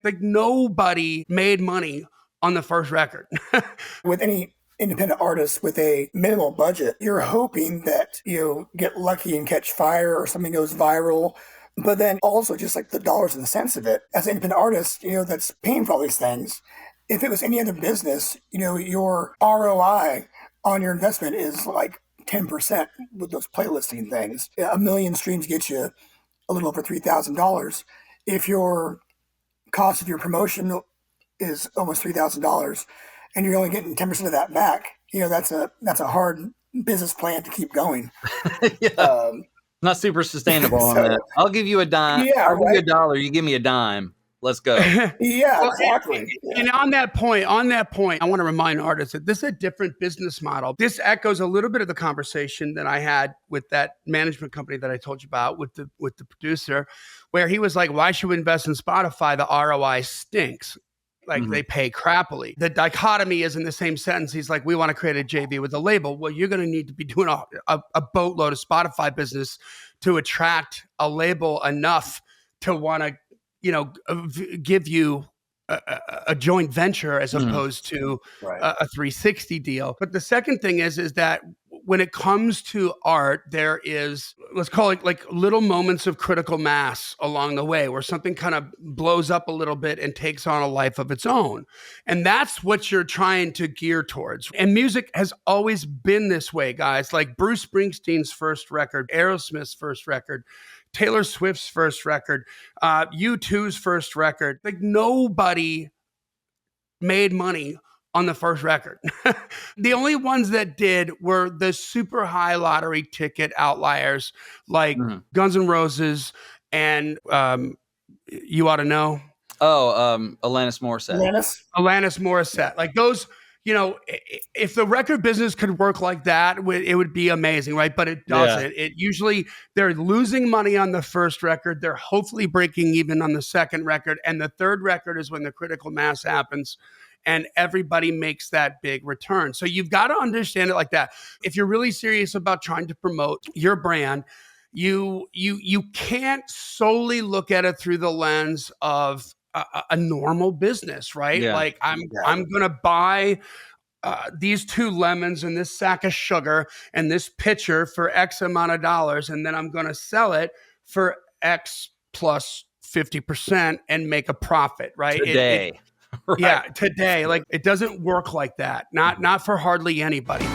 Like nobody made money on the first record. With any independent artist with a minimal budget, you're hoping that you get lucky and catch fire or something goes viral. But then also just like the dollars and the cents of it. As an independent artist, that's paying for all these things. If it was any other business, your ROI on your investment is like 10% with those playlisting things. 1 million streams get you a little over $3,000. If your cost of your promotion is almost $3,000 and you're only getting 10% of that back, that's a hard business plan to keep going. Yeah. Not super sustainable on that. I'll give you a dime. Yeah, I'll give you $1. You give me a dime. Let's go. Yeah, exactly. And on that point, I want to remind artists that this is a different business model. This echoes a little bit of the conversation that I had with that management company that I told you about with the producer, where he was like, why should we invest in Spotify? The ROI stinks. Like they pay crappily. The dichotomy is in the same sentence. He's like, we want to create a JV with a label. Well, you're going to need to be doing a boatload of Spotify business to attract a label enough to want to, give you a joint venture as opposed to a 360 deal. But the second thing is that when it comes to art, there is, let's call it like little moments of critical mass along the way where something kind of blows up a little bit and takes on a life of its own. And that's what you're trying to gear towards. And music has always been this way, guys. Like Bruce Springsteen's first record, Aerosmith's first record, Taylor Swift's first record, U2's first record. Like nobody made money on the first record. The only ones that did were the super high lottery ticket outliers like Guns N' Roses and You Ought to Know. Alanis Morissette. Alanis Morissette. Like those, if the record business could work like that, it would be amazing, right? But it doesn't. It usually, they're losing money on the first record. They're hopefully breaking even on the second record. And the third record is when the critical mass happens and everybody makes that big return. So you've got to understand it like that. If you're really serious about trying to promote your brand, you can't solely look at it through the lens of a normal business, right? Yeah. Like I'm going to buy these 2 lemons and this sack of sugar and this pitcher for X amount of dollars. And then I'm going to sell it for X plus 50% and make a profit, right? Today. Right. Yeah, today. Like it doesn't work like that. Not for hardly anybody.